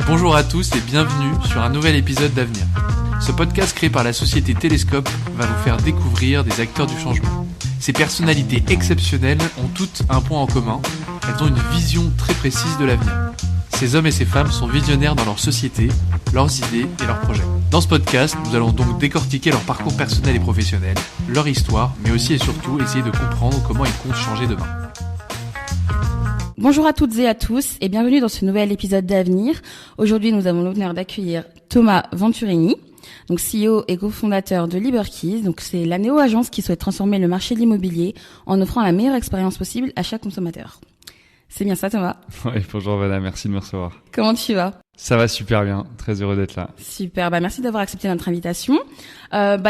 Bonjour à tous et bienvenue sur un nouvel épisode d'Avenir. Ce podcast créé par la société Télescope va vous faire découvrir des acteurs du changement. Ces personnalités exceptionnelles ont toutes un point en commun, elles ont une vision très précise de l'avenir. Ces hommes et ces femmes sont visionnaires dans leur société, leurs idées et leurs projets. Dans ce podcast, nous allons donc décortiquer leur parcours personnel et professionnel, leur histoire, mais aussi et surtout essayer de comprendre comment ils comptent changer demain. Bonjour à toutes et à tous et bienvenue dans ce nouvel épisode d'Avenir. Aujourd'hui, nous avons l'honneur d'accueillir Thomas Venturini, donc CEO et cofondateur de Liberkeys. Donc c'est la néo-agence qui souhaite transformer le marché de l'immobilier en offrant la meilleure expérience possible à chaque consommateur. C'est bien ça, Thomas? Oui, bonjour Vanna, merci de me recevoir. Comment tu vas? Ça va super bien, très heureux d'être là. Super, merci d'avoir accepté notre invitation.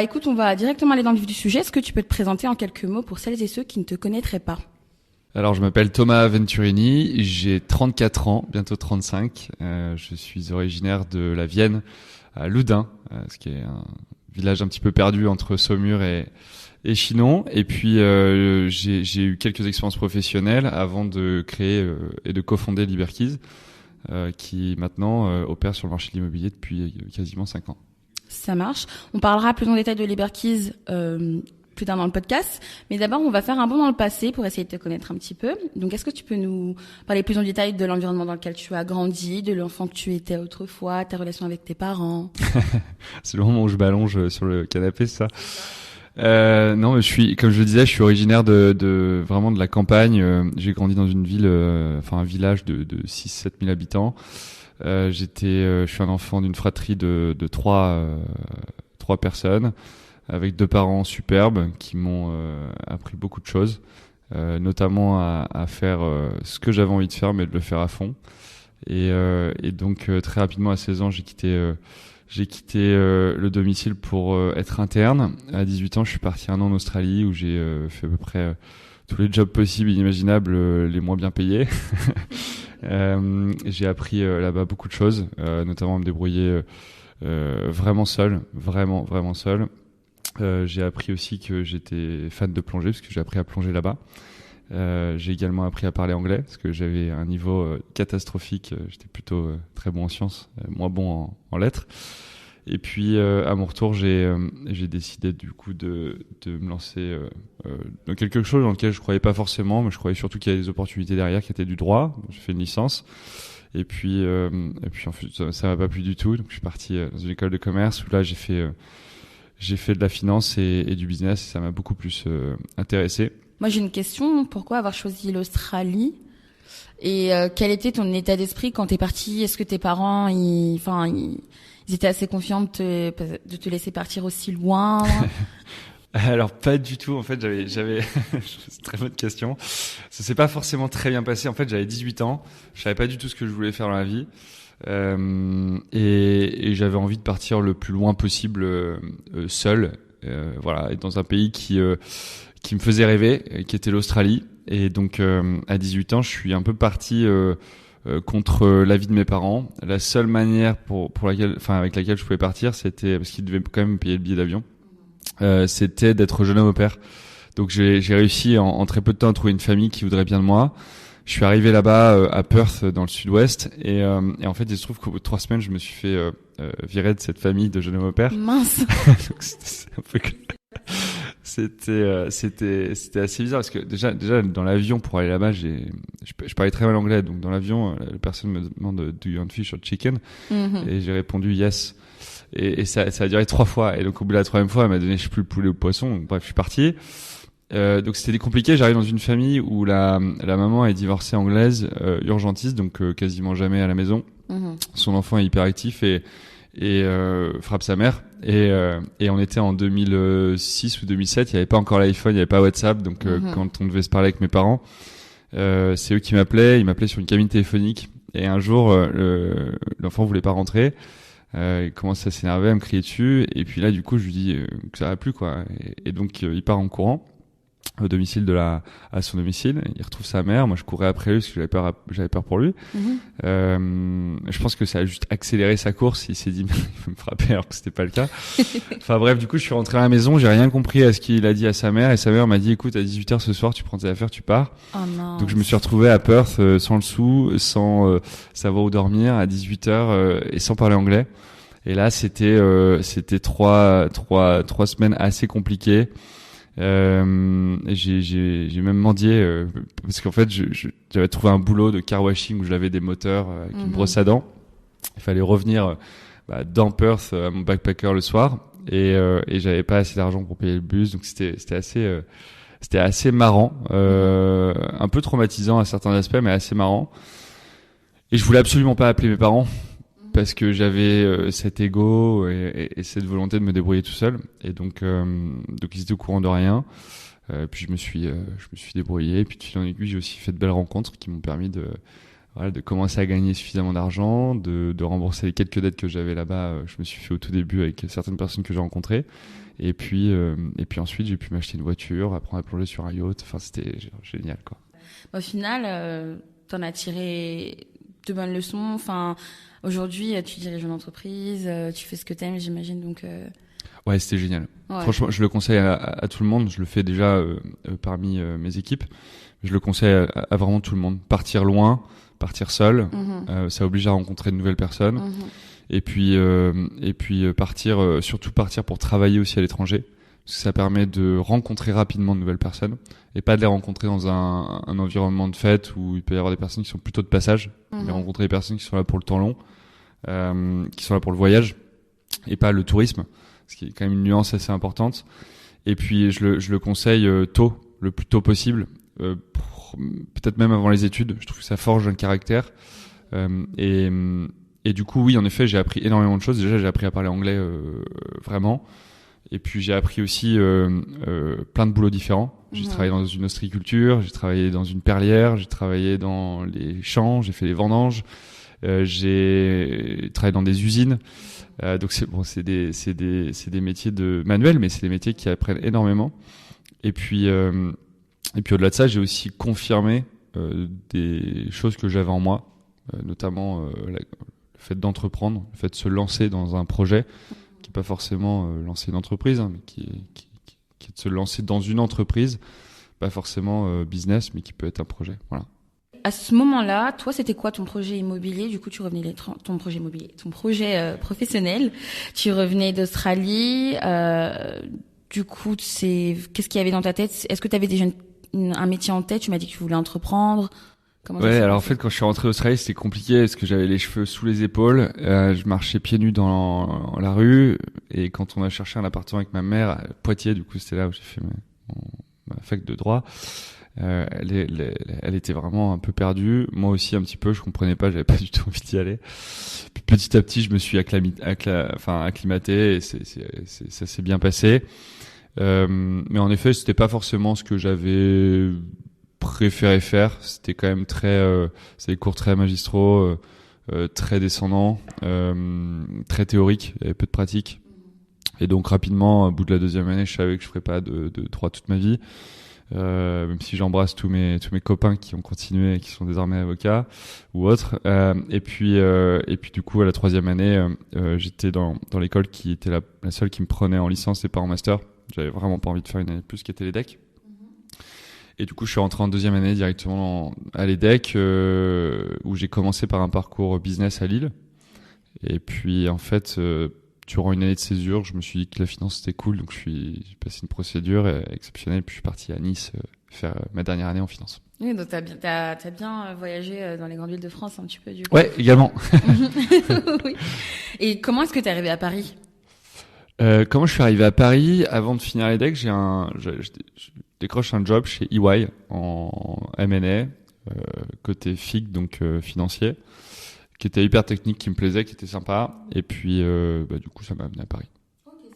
Écoute, on va directement aller dans le vif du sujet. Est-ce que tu peux te présenter en quelques mots pour celles et ceux qui ne te connaîtraient pas? Alors, je m'appelle Thomas Venturini, j'ai 34 ans, bientôt 35. Je suis originaire de la Vienne, à Loudun, ce qui est un village un petit peu perdu entre Saumur et Chinon. Et puis, j'ai eu quelques expériences professionnelles avant de créer et de cofonder Liberkeys, qui maintenant opère sur le marché de l'immobilier depuis quasiment 5 ans. Ça marche. On parlera plus en détail de Liberkeys plus tard dans le podcast. Mais d'abord, on va faire un bond dans le passé pour essayer de te connaître un petit peu. Donc, est-ce que tu peux nous parler plus en détail de l'environnement dans lequel tu as grandi, de l'enfant que tu étais autrefois, ta relation avec tes parents? C'est le moment où je m'allonge sur le canapé, c'est ça? Non, mais comme je le disais, je suis originaire de vraiment de la campagne. J'ai grandi dans une ville, un village de 6-7 000 habitants. Je suis un enfant d'une fratrie de trois personnes, avec 2 parents superbes qui m'ont appris beaucoup de choses, notamment à faire ce que j'avais envie de faire, mais de le faire à fond. Et donc très rapidement à 16 ans, j'ai quitté le domicile pour être interne. À 18 ans, je suis parti 1 an en Australie où j'ai fait à peu près tous les jobs possibles et inimaginables, les moins bien payés. J'ai appris là-bas beaucoup de choses, notamment à me débrouiller vraiment seul, vraiment seul. J'ai appris aussi que j'étais fan de plongée parce que j'ai appris à plonger là-bas. J'ai également appris à parler anglais parce que j'avais un niveau catastrophique. J'étais plutôt très bon en sciences, moins bon en lettres. Et puis à mon retour, j'ai décidé du coup de me lancer dans quelque chose dans lequel je croyais pas forcément, mais je croyais surtout qu'il y avait des opportunités derrière, qui étaient du droit. J'ai fait une licence. Et puis en fait, ça m'a pas plu du tout. Donc je suis parti dans une école de commerce où là j'ai fait de la finance et du business et ça m'a beaucoup plus intéressé. Moi, j'ai une question. Pourquoi avoir choisi l'Australie? Et quel était ton état d'esprit quand t'es parti? Est-ce que tes parents, ils étaient assez confiants de te laisser partir aussi loin? Alors pas du tout. En fait, j'avais c'est une très bonne question. Ça s'est pas forcément très bien passé. En fait, j'avais 18 ans. Je savais pas du tout ce que je voulais faire dans la vie. Et j'avais envie de partir le plus loin possible seul, et dans un pays qui me faisait rêver, qui était l'Australie. Et donc à 18 ans, je suis un peu parti contre l'avis de mes parents. La seule manière avec laquelle je pouvais partir, c'était parce qu'ils devaient quand même me payer le billet d'avion. C'était d'être jeune homme au pair. Donc j'ai réussi en très peu de temps à trouver une famille qui voudrait bien de moi. Je suis arrivé là-bas à Perth dans le sud-ouest et en fait il se trouve qu'au bout de 3 semaines je me suis fait virer de cette famille de jeunes hommes au pair. Mince. Donc c'était assez bizarre parce que déjà dans l'avion pour aller là-bas je parlais très mal anglais, donc dans l'avion la personne me demande do you want fish or chicken et j'ai répondu yes et ça a duré 3 fois et donc au bout de la 3e fois elle m'a donné je sais plus le poulet ou le poisson, donc bref je suis parti. Donc c'était compliqué. J'arrive dans une famille où la maman est divorcée anglaise, urgentiste, donc quasiment jamais à la maison. Son enfant est hyperactif et frappe sa mère. Et on était en 2006 ou 2007. Il n'y avait pas encore l'iPhone, il n'y avait pas WhatsApp. Donc quand on devait se parler avec mes parents, c'est eux qui m'appelaient. Ils m'appelaient sur une cabine téléphonique. Et un jour, l'enfant voulait pas rentrer. Il commence à s'énerver, à me crier dessus. Et puis là, du coup, je lui dis que ça va plus, quoi. Et donc il part en courant. au domicile à son domicile. Il retrouve sa mère. Moi, je courais après lui parce que j'avais peur pour lui. Je pense que ça a juste accéléré sa course. Il s'est dit, il va me frapper alors que c'était pas le cas. Enfin bref, du coup, je suis rentré à la maison. J'ai rien compris à ce qu'il a dit à sa mère. Et sa mère m'a dit, écoute, à 18h ce soir, tu prends tes affaires, tu pars. Oh non. Donc, je me suis retrouvé à Perth, sans le sou, sans savoir où dormir, à 18h, et sans parler anglais. Et là, c'était trois semaines assez compliquées. J'ai même mendié parce qu'en fait j'avais trouvé un boulot de car washing où je lavais des moteurs avec une brosse à dents. Il fallait revenir dans Perth à mon backpacker le soir et j'avais pas assez d'argent pour payer le bus, donc c'était assez marrant, un peu traumatisant à certains aspects mais assez marrant. Et je voulais absolument pas appeler mes parents parce que j'avais cet ego et cette volonté de me débrouiller tout seul, et donc ils étaient au courant de rien. Puis je me suis débrouillé, et puis de fil en aiguille j'ai aussi fait de belles rencontres qui m'ont permis de commencer à gagner suffisamment d'argent, de rembourser les quelques dettes que j'avais là-bas. Je me suis fait au tout début avec certaines personnes que j'ai rencontrées, et puis ensuite j'ai pu m'acheter une voiture, apprendre à plonger sur un yacht. Enfin, c'était génial, quoi. Au final, t'en as tiré de bonnes leçons. Enfin, aujourd'hui, tu diriges une entreprise, tu fais ce que t'aimes, j'imagine. Donc, ouais, c'était génial. Ouais. Franchement, je le conseille à tout le monde. Je le fais déjà parmi mes équipes. Je le conseille à vraiment tout le monde. Partir loin, partir seul, ça oblige à rencontrer de nouvelles personnes. Et puis surtout partir pour travailler aussi à l'étranger. Parce que ça permet de rencontrer rapidement de nouvelles personnes et pas de les rencontrer dans un environnement de fête où il peut y avoir des personnes qui sont plutôt de passage, mais rencontrer des personnes qui sont là pour le temps long, qui sont là pour le voyage et pas le tourisme, ce qui est quand même une nuance assez importante. Et puis je le conseille tôt, le plus tôt possible, peut-être même avant les études. Je trouve que ça forge un caractère. Et du coup, oui, en effet, j'ai appris énormément de choses. Déjà, j'ai appris à parler anglais vraiment. Et puis j'ai appris aussi plein de boulots différents. J'ai travaillé dans une ostréiculture, j'ai travaillé dans une perlière, j'ai travaillé dans les champs, j'ai fait les vendanges, j'ai travaillé dans des usines. Donc c'est des métiers de manuels, mais c'est des métiers qui apprennent énormément. Et puis au-delà de ça, j'ai aussi confirmé des choses que j'avais en moi, notamment le fait d'entreprendre, le fait de se lancer dans un projet. Qui est pas forcément lancer une entreprise, mais qui est de se lancer dans une entreprise, pas forcément business, mais qui peut être un projet. Voilà. À ce moment-là, toi, c'était quoi ton projet immobilier? Du coup, ton projet professionnel. Tu revenais d'Australie. Du coup, qu'est-ce qu'il y avait dans ta tête? Est-ce que tu avais déjà un métier en tête? Tu m'as dit que tu voulais entreprendre. Ouais, alors en fait, quand je suis rentré d'Australie, c'était compliqué parce que j'avais les cheveux sous les épaules. Je marchais pieds nus dans la rue, et quand on a cherché un appartement avec ma mère à Poitiers, du coup, c'était là où j'ai fait ma fac de droit. Elle était vraiment un peu perdue. Moi aussi, un petit peu. Je comprenais pas. J'avais pas du tout envie d'y aller. Puis petit à petit, je me suis acclimaté, et ça s'est bien passé. Mais en effet, c'était pas forcément ce que j'avais préféré faire. C'était quand même c'est des cours très magistraux, très descendants, très théoriques, il y avait peu de pratique. Et donc rapidement, au bout de la deuxième année, je savais que je ferais pas de droit toute ma vie. Même si j'embrasse tous mes copains qui ont continué et qui sont désormais avocats ou autres. Et puis du coup, à la troisième année, j'étais dans l'école qui était la seule qui me prenait en licence et pas en master. J'avais vraiment pas envie de faire une année de plus, qui était l'EDEC. Et du coup, je suis rentré en deuxième année directement à l'EDEC, où j'ai commencé par un parcours business à Lille. Et puis, en fait, durant une année de césure, je me suis dit que la finance c'était cool, donc j'ai passé une procédure exceptionnelle, puis je suis parti à Nice faire ma dernière année en finance. Oui, donc t'as bien voyagé dans les grandes villes de France un petit peu, du coup. Ouais, également. Oui. Et comment est-ce que t'es arrivé à Paris? Comment je suis arrivé à Paris? Avant de finir l'EDEC, je décroche un job chez EY en M&A, côté FIC, donc financier, qui était hyper technique, qui me plaisait, qui était sympa. Et puis, du coup, ça m'a amené à Paris. Okay,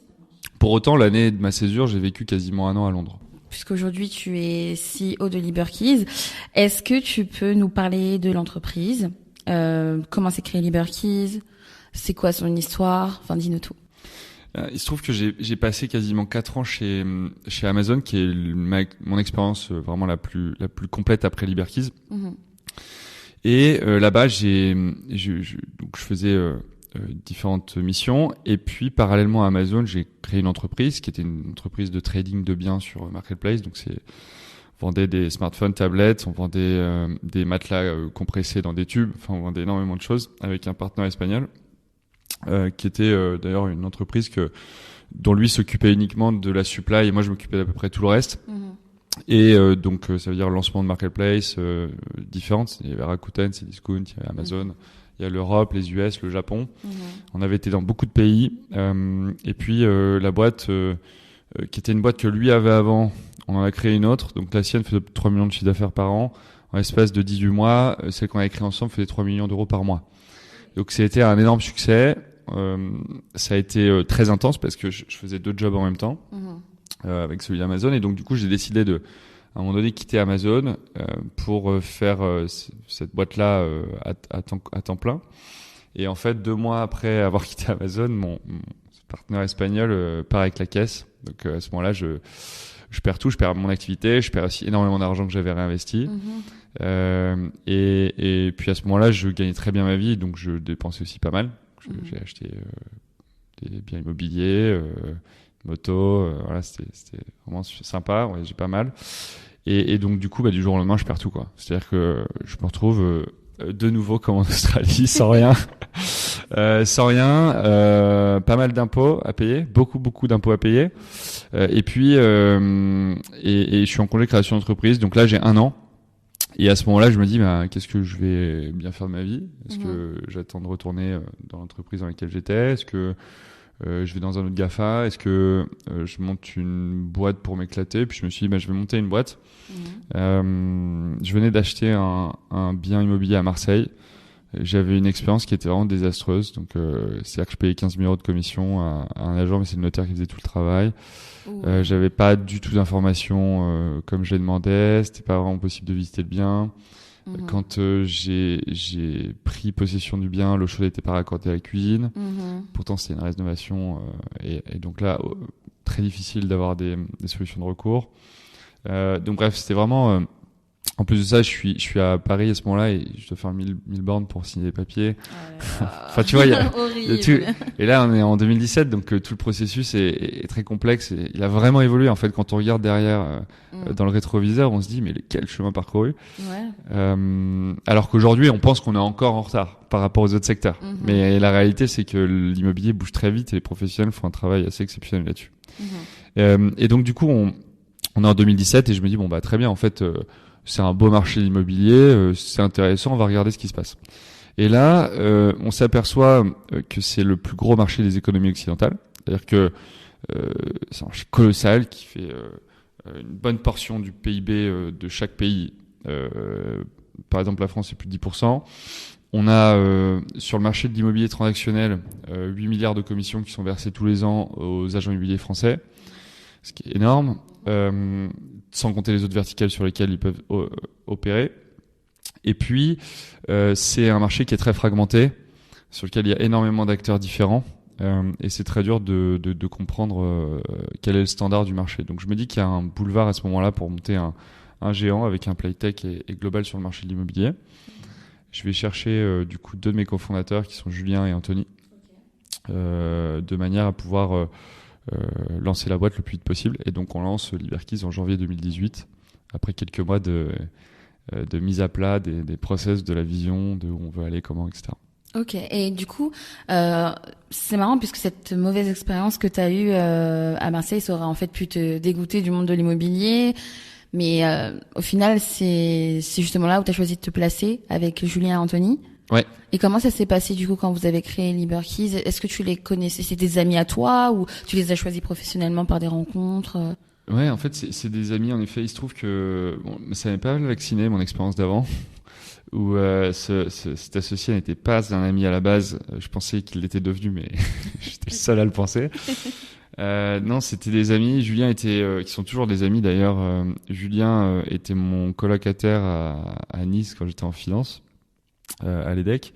pour autant, l'année de ma césure, j'ai vécu quasiment un an à Londres. Puisqu'aujourd'hui, tu es CEO de Liberkeys, est-ce que tu peux nous parler de l'entreprise? Comment s'est créé Liberkeys? C'est quoi son histoire? Enfin, dis-nous tout. Il se trouve que j'ai passé quasiment 4 ans chez Amazon, qui est mon expérience vraiment la plus complète après Liberkeys. Et là-bas, donc je faisais différentes missions, et puis parallèlement à Amazon, j'ai créé une entreprise qui était une entreprise de trading de biens sur Marketplace. Donc on vendait des smartphones, tablettes, on vendait des matelas compressés dans des tubes. Enfin, on vendait énormément de choses avec un partenaire espagnol. Qui était d'ailleurs une entreprise dont lui s'occupait uniquement de la supply et moi je m'occupais d'à peu près tout le reste. Et donc ça veut dire le lancement de marketplace différentes. Il y avait Rakuten, Cdiscount, il y avait Amazon, il y a l'Europe, les US, le Japon. On avait été dans beaucoup de pays. Et puis la boîte qui était une boîte que lui avait avant, on en a créé une autre. Donc la sienne faisait 3 millions de chiffre d'affaires par an. En l'espace de 18 mois, celle qu'on avait créée ensemble faisait 3 millions d'euros par mois. Donc c'était un énorme succès. Ça a été très intense parce que je faisais 2 jobs en même temps avec celui d'Amazon, et donc du coup j'ai décidé à un moment donné quitter Amazon pour faire cette boîte-là à temps plein. Et en fait 2 mois après avoir quitté Amazon, mon partenaire espagnol part avec la caisse. Donc à ce moment-là je perds tout, je perds mon activité, je perds aussi énormément d'argent que j'avais réinvesti. Et puis à ce moment-là, je gagnais très bien ma vie, donc je dépensais aussi pas mal. J'ai acheté des biens immobiliers, moto, voilà, c'était vraiment sympa, ouais, j'ai pas mal. Et donc du coup, du jour au lendemain, je perds tout, quoi. C'est-à-dire que je me retrouve de nouveau comme en Australie, sans rien. Pas mal d'impôts à payer, beaucoup d'impôts à payer. Et puis, et je suis en congé de création d'entreprise. Donc là, j'ai 1 an. Et à ce moment-là, je me dis, qu'est-ce que je vais bien faire de ma vie? Est-ce que j'attends de retourner dans l'entreprise dans laquelle j'étais? Est-ce que je vais dans un autre GAFA? Est-ce que je monte une boîte pour m'éclater? Puis je me suis dit, je vais monter une boîte. Je venais d'acheter un bien immobilier à Marseille. J'avais une expérience qui était vraiment désastreuse. Donc, c'est-à-dire que je payais 15 000 euros de commission à un agent, mais c'est le notaire qui faisait tout le travail. J'avais pas du tout d'informations comme je les demandais. C'était pas vraiment possible de visiter le bien. Quand j'ai pris possession du bien, l'eau chaude n'était pas raccordée à la cuisine. Pourtant, c'était une rénovation. Et donc là, très difficile d'avoir des solutions de recours. Donc bref, c'était vraiment... En plus de ça, je suis à Paris à ce moment-là et je dois faire 1000 bornes pour signer des papiers. Enfin, tu vois, il y a tout. Et là, on est en 2017, donc tout le processus est très complexe et il a vraiment évolué. En fait, quand on regarde derrière dans le rétroviseur, on se dit, mais quel chemin parcouru. Alors qu'aujourd'hui, on pense qu'on est encore en retard par rapport aux autres secteurs. Mais la réalité, c'est que l'immobilier bouge très vite et les professionnels font un travail assez exceptionnel là-dessus. Et donc, du coup, on est en 2017 et je me dis, très bien, en fait, c'est un beau marché immobilier, c'est intéressant, on va regarder ce qui se passe. Et là, on s'aperçoit que c'est le plus gros marché des économies occidentales. C'est-à-dire que c'est un marché colossal qui fait une bonne portion du PIB de chaque pays. Par exemple, la France, c'est plus de 10%. On a sur le marché de l'immobilier transactionnel 8 milliards de commissions qui sont versées tous les ans aux agents immobiliers français, ce qui est énorme. Sans compter les autres verticales sur lesquelles ils peuvent opérer. Et puis, c'est un marché qui est très fragmenté, sur lequel il y a énormément d'acteurs différents, et c'est très dur de comprendre quel est le standard du marché. Donc je me dis qu'il y a un boulevard à ce moment-là pour monter un géant avec un playtech et global sur le marché de l'immobilier. Je vais chercher du coup 2 de mes cofondateurs qui sont Julien et Anthony, de manière à pouvoir... lancer la boîte le plus vite possible. Et donc on lance Liberkeys en janvier 2018, après quelques mois de mise à plat des process, de la vision, de où on veut aller, comment, etc. Ok, et du coup, c'est marrant puisque cette mauvaise expérience que tu as eue à Marseille, ça aurait en fait pu te dégoûter du monde de l'immobilier, mais au final, c'est justement là où tu as choisi de te placer avec Julien et Anthony. Ouais. Et comment ça s'est passé du coup quand vous avez créé Liberkeys? Est-ce que tu les connaissais? C'est des amis à toi ou tu les as choisis professionnellement par des rencontres? Ouais, en fait, c'est des amis. En effet, il se trouve que ça m'est pas mal vacciné mon expérience d'avant, où cet associé n'était pas un ami à la base. Je pensais qu'il l'était devenu, mais j'étais le seul à le penser. Non, c'était des amis. Julien était, qui sont toujours des amis d'ailleurs. Julien était mon colocataire à Nice quand j'étais en finance. À l'EDEC,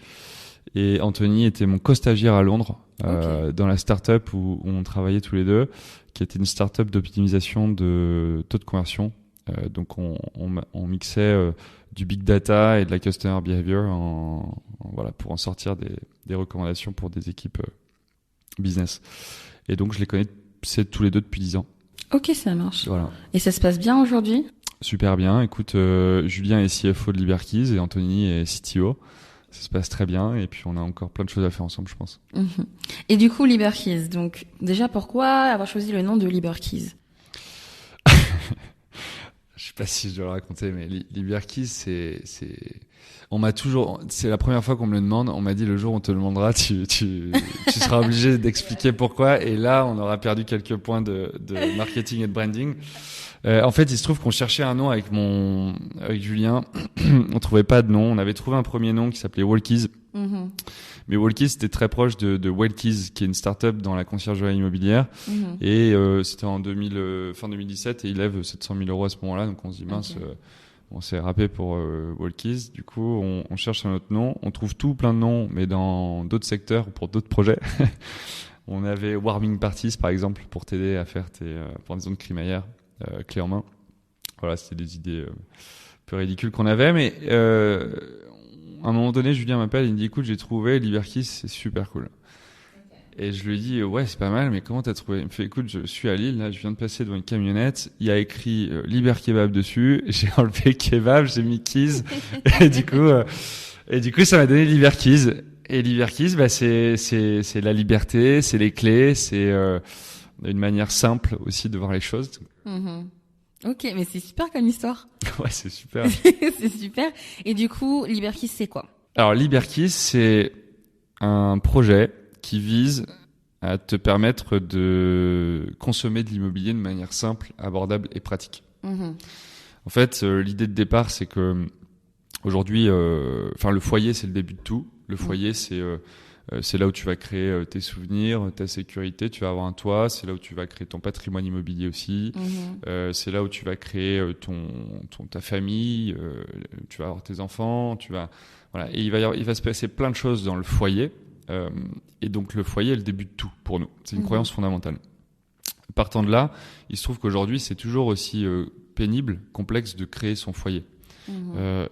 et Anthony était mon co-stagiaire à Londres dans la startup où on travaillait tous les deux, qui était une startup d'optimisation de taux de conversion. Donc on mixait du big data et de la customer behavior voilà, pour en sortir des recommandations pour des équipes business. Et donc je les connais tous les deux depuis 10 ans. Ok, ça marche. Voilà. Et ça se passe bien aujourd'hui ? Super bien. Écoute, Julien est CFO de Liberkeys et Anthony est CTO. Ça se passe très bien et puis on a encore plein de choses à faire ensemble, je pense. Et du coup, Liberkeys, donc déjà pourquoi avoir choisi le nom de Liberkeys ? Je sais pas si je dois le raconter, mais Liberkeys, c'est la première fois qu'on me le demande. On m'a dit le jour où on te le demandera, tu seras obligé d'expliquer pourquoi. Et là, on aura perdu quelques points de marketing et de branding. En fait, il se trouve qu'on cherchait un nom avec Julien. On trouvait pas de nom. On avait trouvé un premier nom qui s'appelait Walkies. Mais Walkies, c'était très proche de Wellkeys, qui est une start-up dans la conciergerie immobilière. Et c'était en fin 2017 et il lève 700 000 € à ce moment-là. Donc on se dit mince, on s'est râpé pour Wellkeys. Du coup, on cherche un autre nom. On trouve plein de noms, mais dans d'autres secteurs ou pour d'autres projets. On avait Warming Parties, par exemple, pour t'aider à faire tes pendaisons de crémaillère clé en main. Voilà, c'était des idées un peu ridicules qu'on avait, mais à un moment donné, Julien m'appelle, il me dit écoute, j'ai trouvé Liberkeys, c'est super cool. Et je lui dis ouais, c'est pas mal, mais comment t'as trouvé ? Il me fait écoute, je suis à Lille, là, je viens de passer devant une camionnette, il y a écrit Liber Kebab dessus, j'ai enlevé Kebab, j'ai mis Keys, et du coup, ça m'a donné Liberkeys. Et Liberkeys, bah c'est la liberté, c'est les clés, c'est une manière simple aussi de voir les choses. Ok, mais c'est super comme histoire. Ouais, c'est super. C'est super. Et du coup, Liberkeys, c'est quoi ? Alors, Liberkeys, c'est un projet qui vise à te permettre de consommer de l'immobilier de manière simple, abordable et pratique. En fait, l'idée de départ, c'est que aujourd'hui, le foyer, c'est le début de tout. Le foyer, c'est là où tu vas créer tes souvenirs, ta sécurité, tu vas avoir un toit, c'est là où tu vas créer ton patrimoine immobilier aussi, c'est là où tu vas créer ta famille, tu vas avoir tes enfants, voilà, et il va se passer plein de choses dans le foyer, et donc le foyer est le début de tout pour nous, c'est une croyance fondamentale. Partant de là, il se trouve qu'aujourd'hui c'est toujours aussi pénible, complexe de créer son foyer.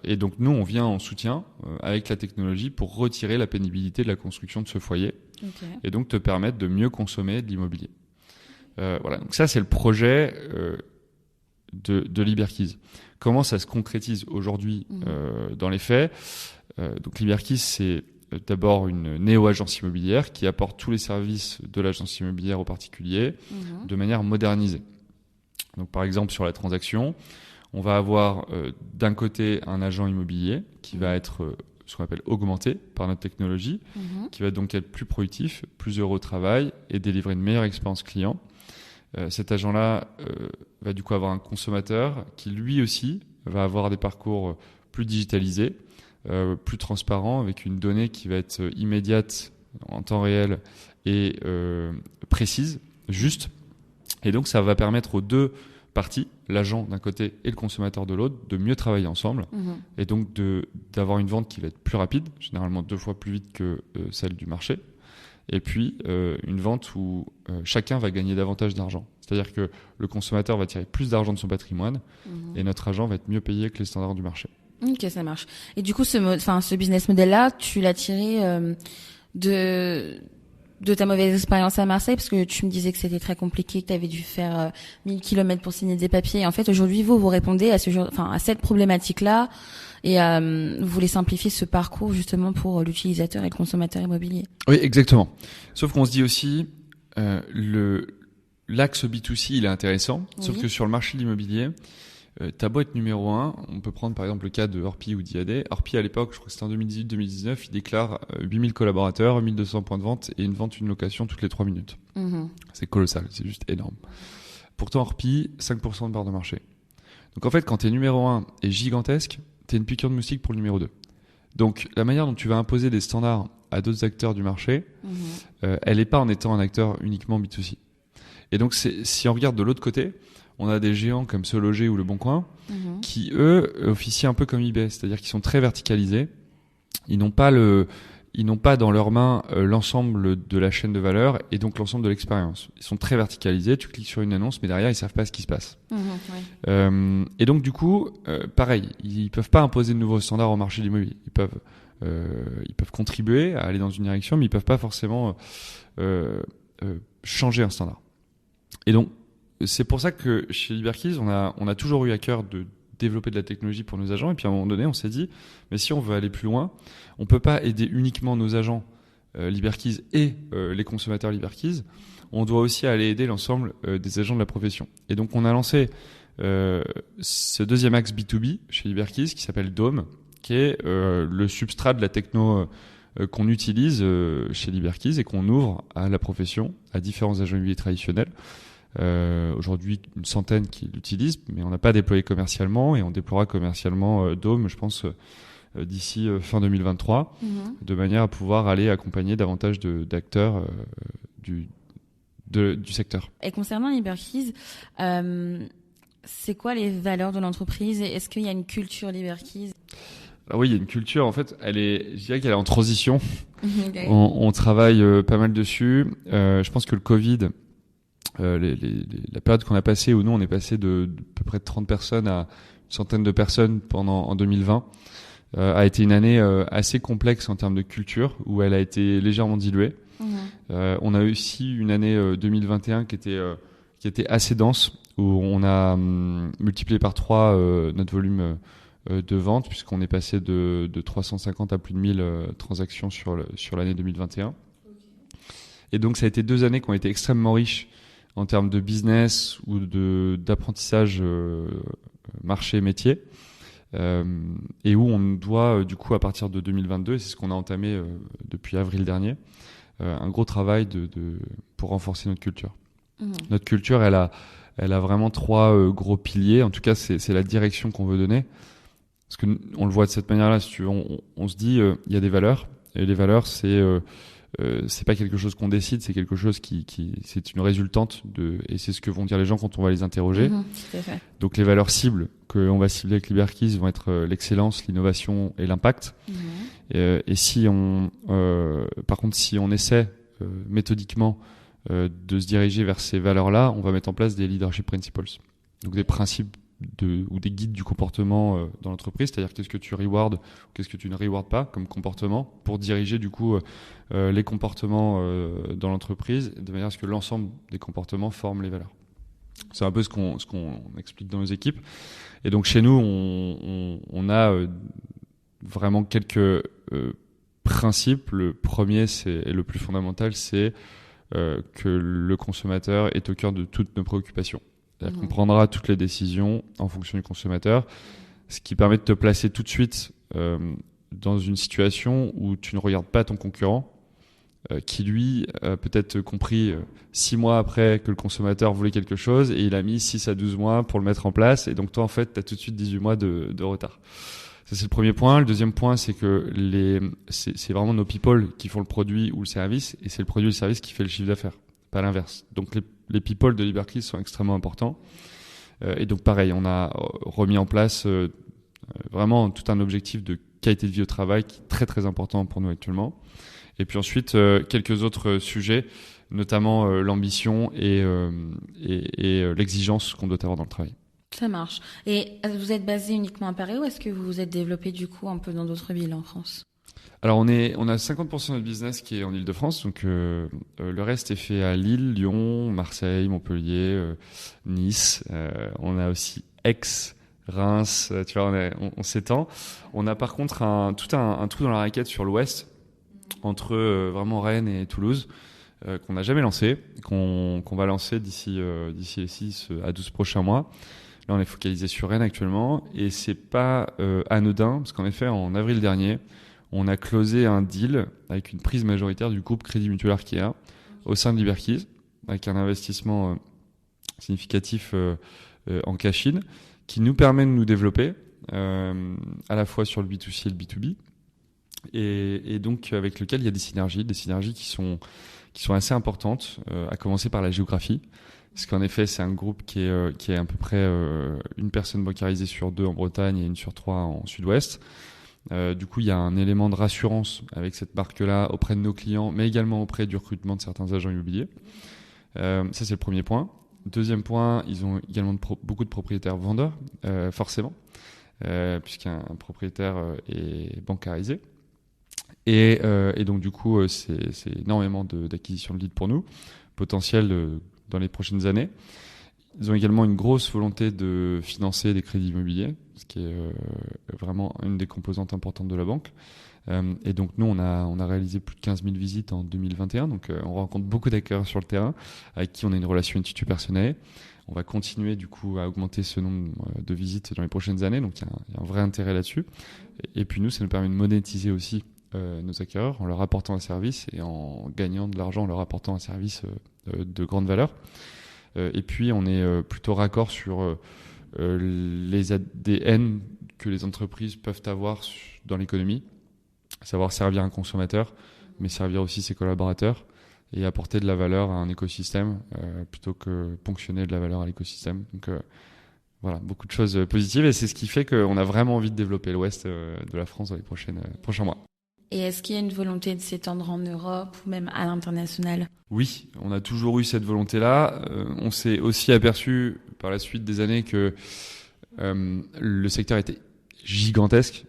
Et donc nous on vient en soutien avec la technologie pour retirer la pénibilité de la construction de ce foyer et donc te permettre de mieux consommer de l'immobilier. Voilà, donc ça c'est le projet de Liberkeys. Comment ça se concrétise aujourd'hui dans les faits? Donc Liberkeys, c'est d'abord une néo-agence immobilière qui apporte tous les services de l'agence immobilière aux particuliers de manière modernisée. Donc par exemple sur la transaction, on va avoir d'un côté un agent immobilier qui va être ce qu'on appelle augmenté par notre technologie, qui va donc être plus productif, plus heureux au travail et délivrer une meilleure expérience client. Cet agent-là va du coup avoir un consommateur qui lui aussi va avoir des parcours plus digitalisés, plus transparents, avec une donnée qui va être immédiate, en temps réel et précise, juste. Et donc ça va permettre aux deux parties, l'agent d'un côté et le consommateur de l'autre, de mieux travailler ensemble et donc d'avoir une vente qui va être plus rapide, généralement 2 fois plus vite que celle du marché, et puis une vente où chacun va gagner davantage d'argent. C'est-à-dire que le consommateur va tirer plus d'argent de son patrimoine et notre agent va être mieux payé que les standards du marché. Ok, ça marche. Et du coup, ce business model-là, tu l'as tiré de ta mauvaise expérience à Marseille, parce que tu me disais que c'était très compliqué, que tu avais dû faire 1000 kilomètres pour signer des papiers. Et en fait, aujourd'hui, vous répondez à à cette problématique-là et vous voulez simplifier ce parcours justement pour l'utilisateur et le consommateur immobilier. Oui, exactement. Sauf qu'on se dit aussi, l'axe B2C, il est intéressant, sauf que sur le marché de l'immobilier, t'as beau être numéro 1, on peut prendre par exemple le cas de Orpi ou d'IAD. Orpi à l'époque, je crois que c'était en 2018-2019, il déclare 8000 collaborateurs, 1200 points de vente et une vente, une location toutes les 3 minutes. C'est colossal, c'est juste énorme. Pourtant Orpi, 5% de part de marché. Donc en fait, quand t'es numéro 1 et gigantesque, t'es une piqûre de moustique pour le numéro 2. Donc la manière dont tu vas imposer des standards à d'autres acteurs du marché, elle n'est pas en étant un acteur uniquement B2C. Et donc si on regarde de l'autre côté, on a des géants comme Se Loger ou Le Bon Coin qui, eux, officient un peu comme eBay, c'est-à-dire qu'ils sont très verticalisés. Ils n'ont pas ils n'ont pas dans leurs mains l'ensemble de la chaîne de valeur et donc l'ensemble de l'expérience. Ils sont très verticalisés, tu cliques sur une annonce, mais derrière, ils savent pas ce qui se passe. Ouais. Et donc, du coup, pareil, ils peuvent pas imposer de nouveaux standards au marché de l'immobilier. Ils peuvent contribuer à aller dans une direction, mais ils peuvent pas forcément changer un standard. Et donc, c'est pour ça que chez Liberkeys, on a toujours eu à cœur de développer de la technologie pour nos agents. Et puis à un moment donné, on s'est dit, mais si on veut aller plus loin, on peut pas aider uniquement nos agents Liberkeys et les consommateurs Liberkeys. On doit aussi aller aider l'ensemble des agents de la profession. Et donc on a lancé ce deuxième axe B2B chez Liberkeys qui s'appelle Dome, qui est le substrat de la techno qu'on utilise chez Liberkeys et qu'on ouvre à la profession, à différents agents immobiliers traditionnels. Aujourd'hui, une centaine qui l'utilisent, mais on n'a pas déployé commercialement et on déploiera commercialement Dome, je pense, d'ici fin 2023, de manière à pouvoir aller accompagner davantage d'acteurs du secteur. Et concernant Liberkeys, c'est quoi les valeurs de l'entreprise? Est-ce qu'il y a une culture Liberkeys? Alors oui, il y a une culture, en fait, je dirais qu'elle est en transition. Okay. On travaille pas mal dessus. Je pense que le Covid, la période qu'on a passée, où nous on est passé de peu près de 30 personnes à une centaine de personnes en 2020, a été une année assez complexe en termes de culture, où elle a été légèrement diluée. On a aussi une année 2021 qui était assez dense, où on a multiplié par 3 notre volume de vente, puisqu'on est passé de 350 à plus de 1000 transactions sur l'année 2021. Et donc ça a été 2 années qui ont été extrêmement riches en termes de business ou d'apprentissage marché-métier, et où on doit, du coup, à partir de 2022, et c'est ce qu'on a entamé depuis avril dernier, un gros travail pour renforcer notre culture. Notre culture, elle a vraiment 3 gros piliers. En tout cas, c'est la direction qu'on veut donner. Parce que on le voit de cette manière-là, si tu veux, on se dit, il y a des valeurs, et les valeurs, c'est pas quelque chose qu'on décide, c'est quelque chose qui c'est une résultante et c'est ce que vont dire les gens quand on va les interroger. Tout à fait. Donc les valeurs cibles qu'on va cibler avec Liberkeys vont être l'excellence, l'innovation et l'impact. Et si par contre, si on essaie méthodiquement de se diriger vers ces valeurs-là, on va mettre en place des leadership principles. Donc des principes ou des guides du comportement dans l'entreprise, c'est-à-dire qu'est-ce que tu rewards ou qu'est-ce que tu ne rewards pas comme comportement pour diriger du coup les comportements dans l'entreprise de manière à ce que l'ensemble des comportements forment les valeurs. C'est un peu ce qu'on explique dans nos équipes. Et donc chez nous, on a vraiment quelques principes. Le premier, et le plus fondamental, c'est que le consommateur est au cœur de toutes nos préoccupations. C'est-à-dire qu'on prendra toutes les décisions en fonction du consommateur, ce qui permet de te placer tout de suite dans une situation où tu ne regardes pas ton concurrent, qui lui a peut-être compris 6 mois après que le consommateur voulait quelque chose et il a mis 6 à 12 mois pour le mettre en place. Et donc toi, en fait, tu as tout de suite 18 mois de retard. Ça, c'est le premier point. Le deuxième point, c'est que c'est vraiment nos people qui font le produit ou le service, et c'est le produit ou le service qui fait le chiffre d'affaires, pas l'inverse. Donc les people de Liberkeys sont extrêmement importants. Et donc pareil, on a remis en place vraiment tout un objectif de qualité de vie au travail qui est très très important pour nous actuellement. Et puis ensuite, quelques autres sujets, notamment l'ambition et l'exigence qu'on doit avoir dans le travail. Ça marche. Et vous êtes basé uniquement à Paris ou est-ce que vous vous êtes développé du coup un peu dans d'autres villes en France? Alors on a 50% de notre business qui est en Île-de-France, donc le reste est fait à Lille, Lyon, Marseille, Montpellier, Nice. On a aussi Aix, Reims, tu vois, on s'étend. On a par contre un trou dans la raquette sur l'ouest, entre vraiment Rennes et Toulouse, qu'on n'a jamais lancé, qu'on va lancer d'ici les 6 à 12 prochains mois. Là, on est focalisé sur Rennes actuellement, et c'est pas anodin, parce qu'en effet, en avril dernier, on a closé un deal avec une prise majoritaire du groupe Crédit Mutuel Arkéa au sein de Liberkeys, avec un investissement significatif en cash-in, qui nous permet de nous développer à la fois sur le B2C et le B2B, et donc avec lequel il y a des synergies qui sont assez importantes, à commencer par la géographie. Parce qu'en effet, c'est un groupe qui est à peu près une personne bancarisée sur 2 en Bretagne et 1 sur 3 en Sud-Ouest. Du coup, il y a un élément de rassurance avec cette marque-là auprès de nos clients, mais également auprès du recrutement de certains agents immobiliers. Ça, c'est le premier point. Deuxième point, ils ont également beaucoup de propriétaires vendeurs, forcément, puisqu'un propriétaire est bancarisé. Et donc, du coup, c'est énormément d'acquisition de leads pour nous, potentiel dans les prochaines années. Ils ont également une grosse volonté de financer des crédits immobiliers, ce qui est vraiment une des composantes importantes de la banque. Et donc nous, on a réalisé plus de 15 000 visites en 2021. Donc on rencontre beaucoup d'acteurs sur le terrain avec qui on a une relation institut personnelle. On va continuer du coup à augmenter ce nombre de visites dans les prochaines années. Donc il y a un vrai intérêt là-dessus. Et puis nous, ça nous permet de monétiser aussi nos acquéreurs en leur apportant un service et en gagnant de l'argent en leur apportant un service de grande valeur. Et puis on est plutôt raccord sur les ADN que les entreprises peuvent avoir dans l'économie, savoir servir un consommateur, mais servir aussi ses collaborateurs et apporter de la valeur à un écosystème plutôt que ponctionner de la valeur à l'écosystème. Donc voilà, beaucoup de choses positives et c'est ce qui fait qu'on a vraiment envie de développer l'Ouest de la France dans les prochains mois. Et est-ce qu'il y a une volonté de s'étendre en Europe ou même à l'international ? Oui, on a toujours eu cette volonté-là. On s'est aussi aperçu par la suite des années que le secteur était gigantesque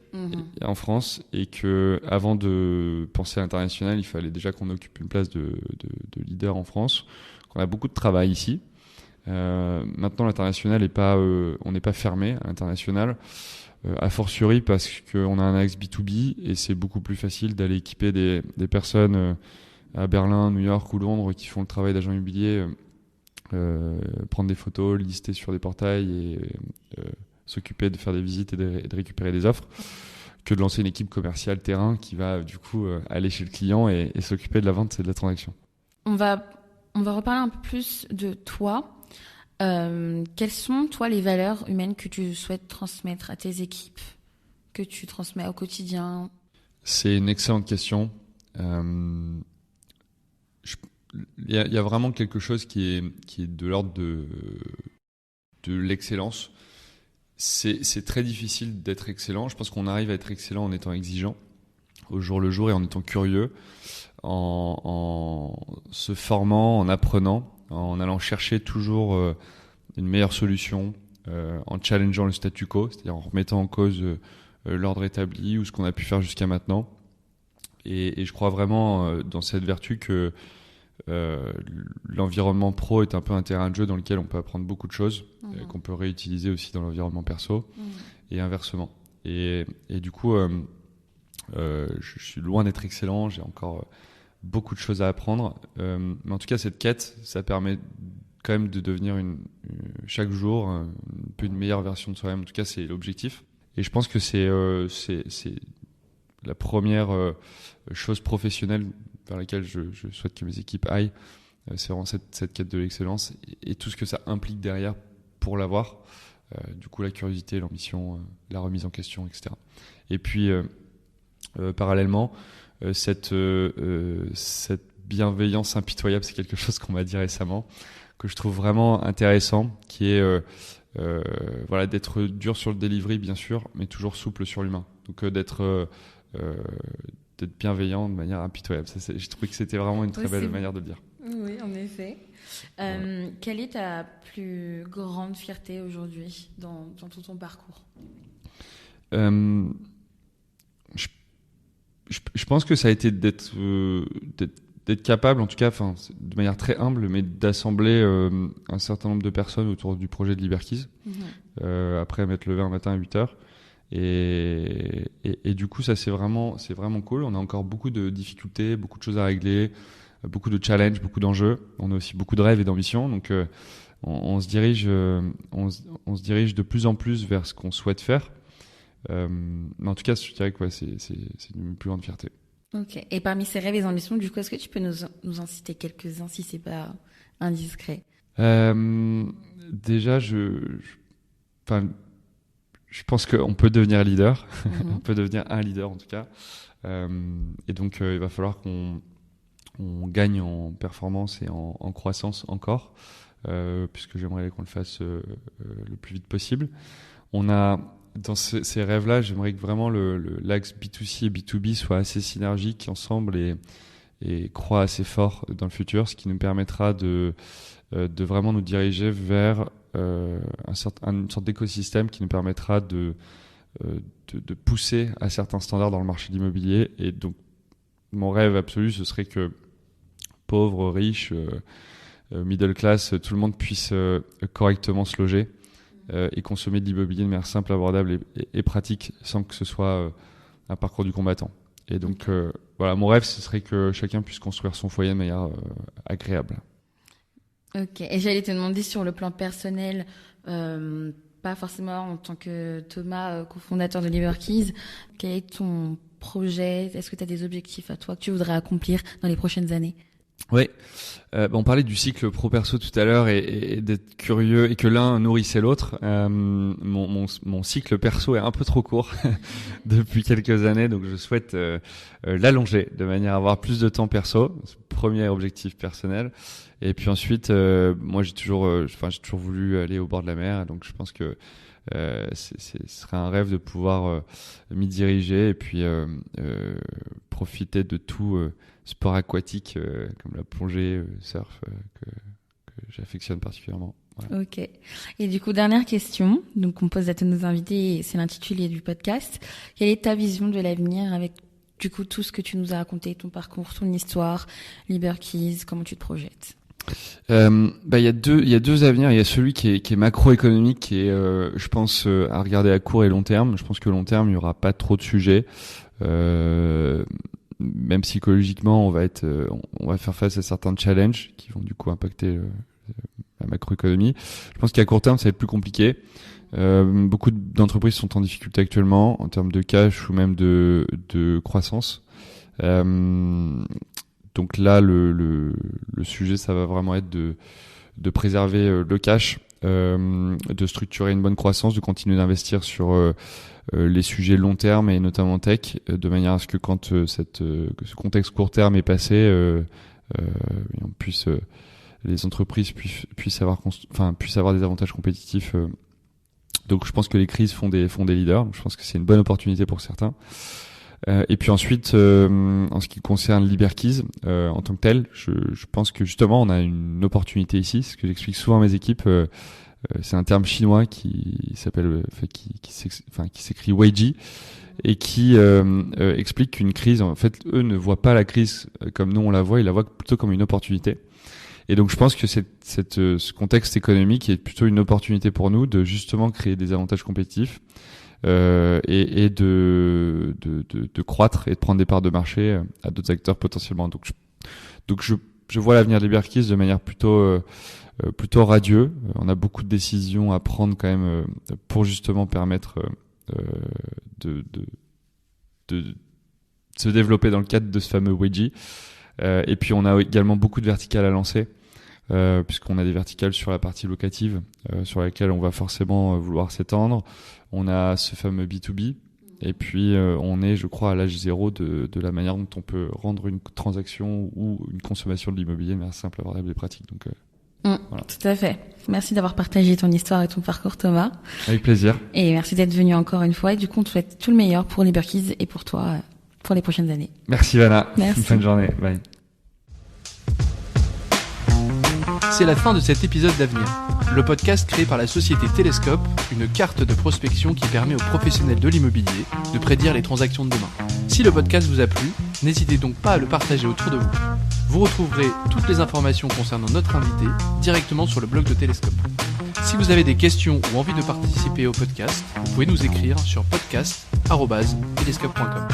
en France et que avant de penser à l'international, il fallait déjà qu'on occupe une place de leader en France. On a beaucoup de travail ici. Maintenant, l'international on n'est pas fermé à l'international. A fortiori parce qu'on a un axe B2B et c'est beaucoup plus facile d'aller équiper des personnes à Berlin, New York ou Londres qui font le travail d'agent immobilier, prendre des photos, lister sur des portails et s'occuper de faire des visites et de récupérer des offres, que de lancer une équipe commerciale terrain qui va du coup aller chez le client et s'occuper de la vente et de la transaction. On va reparler un peu plus de toi. Quelles sont, toi, les valeurs humaines que tu souhaites transmettre à tes équipes, que tu transmets au quotidien ? C'est une excellente question. Il y a vraiment quelque chose qui est de l'ordre de l'excellence. C'est très difficile d'être excellent. Je pense qu'on arrive à être excellent en étant exigeant au jour le jour et en étant curieux, en se formant, en apprenant, en allant chercher toujours une meilleure solution, en challengeant le statu quo, c'est-à-dire en remettant en cause l'ordre établi ou ce qu'on a pu faire jusqu'à maintenant. Et je crois vraiment dans cette vertu que l'environnement pro est un peu un terrain de jeu dans lequel on peut apprendre beaucoup de choses, qu'on peut réutiliser aussi dans l'environnement perso, et inversement. Et du coup, je suis loin d'être excellent, j'ai encore beaucoup de choses à apprendre, mais en tout cas cette quête, ça permet quand même de devenir chaque jour un peu une meilleure version de soi-même. En tout cas, c'est l'objectif. Et je pense que c'est la première chose professionnelle vers laquelle je souhaite que mes équipes aillent. C'est vraiment cette quête de l'excellence et tout ce que ça implique derrière pour l'avoir. Du coup, la curiosité, l'ambition, la remise en question, etc. Et puis, parallèlement, cette bienveillance impitoyable, c'est quelque chose qu'on m'a dit récemment, que je trouve vraiment intéressant, qui est d'être dur sur le delivery, bien sûr, mais toujours souple sur l'humain. Donc d'être bienveillant de manière impitoyable. J'ai trouvé que c'était vraiment une très belle manière de le dire. Oui, en effet. Quelle est ta plus grande fierté aujourd'hui dans tout ton parcours ? Je pense que ça a été d'être capable, en tout cas, de manière très humble, mais d'assembler un certain nombre de personnes autour du projet de Liberkeys, après m'être levé un matin à 8h. Et du coup, ça c'est vraiment cool. On a encore beaucoup de difficultés, beaucoup de choses à régler, beaucoup de challenges, beaucoup d'enjeux. On a aussi beaucoup de rêves et d'ambitions. Donc, on se dirige de plus en plus vers ce qu'on souhaite faire. Mais en tout cas, je dirais que c'est une plus grande fierté. Ok. Et parmi ces rêves et ambitions, du coup, est-ce que tu peux nous en citer quelques-uns si c'est pas indiscret ? Déjà, je pense qu'on peut devenir leader. On peut devenir un leader en tout cas. Et donc, il va falloir qu'on gagne en performance et en croissance encore, puisque j'aimerais qu'on le fasse le plus vite possible. On a dans ces rêves-là, j'aimerais que vraiment l'axe B2C et B2B soient assez synergiques ensemble et croient assez fort dans le futur, ce qui nous permettra de vraiment nous diriger vers une sorte d'écosystème qui nous permettra de pousser à certains standards dans le marché de l'immobilier. Et donc, mon rêve absolu, ce serait que pauvres, riches, middle class, tout le monde puisse correctement se loger et consommer de l'immobilier de manière simple, abordable et pratique, sans que ce soit un parcours du combattant. Et donc, voilà, mon rêve, ce serait que chacun puisse construire son foyer de manière agréable. Ok. Et j'allais te demander sur le plan personnel, pas forcément en tant que Thomas, cofondateur de Liberkeys, quel est ton projet? Est-ce que tu as des objectifs à toi que tu voudrais accomplir dans les prochaines années? Oui, on parlait du cycle pro-perso tout à l'heure et d'être curieux et que l'un nourrissait l'autre. Mon cycle perso est un peu trop court depuis quelques années, donc je souhaite l'allonger de manière à avoir plus de temps perso. C'est le premier objectif personnel. Et puis ensuite, moi j'ai toujours voulu aller au bord de la mer, donc je pense que ce serait un rêve de pouvoir m'y diriger et puis profiter de tout sport aquatique comme la plongée, surf que j'affectionne particulièrement. Voilà. Ok. Et du coup, dernière question, donc on pose à tous nos invités, et c'est l'intitulé du podcast. Quelle est ta vision de l'avenir avec du coup tout ce que tu nous as raconté, ton parcours, ton histoire, Liberkeys, comment tu te projettes? Il y a deux avenirs. Il y a celui qui est macroéconomique, qui est, je pense, à regarder à court et long terme. Je pense que long terme, il y aura pas trop de sujets. Même psychologiquement, on va faire face à certains challenges qui vont du coup impacter la macroéconomie. Je pense qu'à court terme, ça va être plus compliqué. Beaucoup d'entreprises sont en difficulté actuellement en termes de cash ou même de croissance. Donc là, le sujet, ça va vraiment être de préserver le cash, de structurer une bonne croissance, de continuer d'investir sur les sujets long terme et notamment tech, de manière à ce que quand que ce contexte court terme est passé, les entreprises puissent avoir des avantages compétitifs. Donc je pense que les crises font des leaders. Je pense que c'est une bonne opportunité pour certains. Et puis ensuite, en ce qui concerne Liberkeys, en tant que tel, je pense que justement on a une opportunité ici. Ce que j'explique souvent à mes équipes, c'est un terme chinois qui s'écrit Weiji et qui explique qu'une crise, en fait, eux ne voient pas la crise comme nous on la voit, ils la voient plutôt comme une opportunité. Et donc je pense que ce contexte économique est plutôt une opportunité pour nous de justement créer des avantages compétitifs. Et de croître et de prendre des parts de marché à d'autres acteurs potentiellement. Donc je vois l'avenir de Liberkeys de manière plutôt radieux. On a beaucoup de décisions à prendre quand même pour justement permettre de se développer dans le cadre de ce fameux Weiji. Et puis on a également beaucoup de verticales à lancer. Puisqu'on a des verticales sur la partie locative sur laquelle on va forcément vouloir s'étendre. On a ce fameux B2B et puis on est, je crois, à l'âge zéro de la manière dont on peut rendre une transaction ou une consommation de l'immobilier de manière simple, abordable et pratique. Donc, voilà. Tout à fait. Merci d'avoir partagé ton histoire et ton parcours, Thomas. Avec plaisir. Et merci d'être venu encore une fois. Et du coup, on te souhaite tout le meilleur pour Liberkeys et pour toi pour les prochaines années. Merci, Vanna. Merci. Une bonne journée. Bye. C'est la fin de cet épisode d'Avenir, le podcast créé par la société Télescope, une carte de prospection qui permet aux professionnels de l'immobilier de prédire les transactions de demain. Si le podcast vous a plu, n'hésitez donc pas à le partager autour de vous. Vous retrouverez toutes les informations concernant notre invité directement sur le blog de Télescope. Si vous avez des questions ou envie de participer au podcast, vous pouvez nous écrire sur podcast@telescope.com.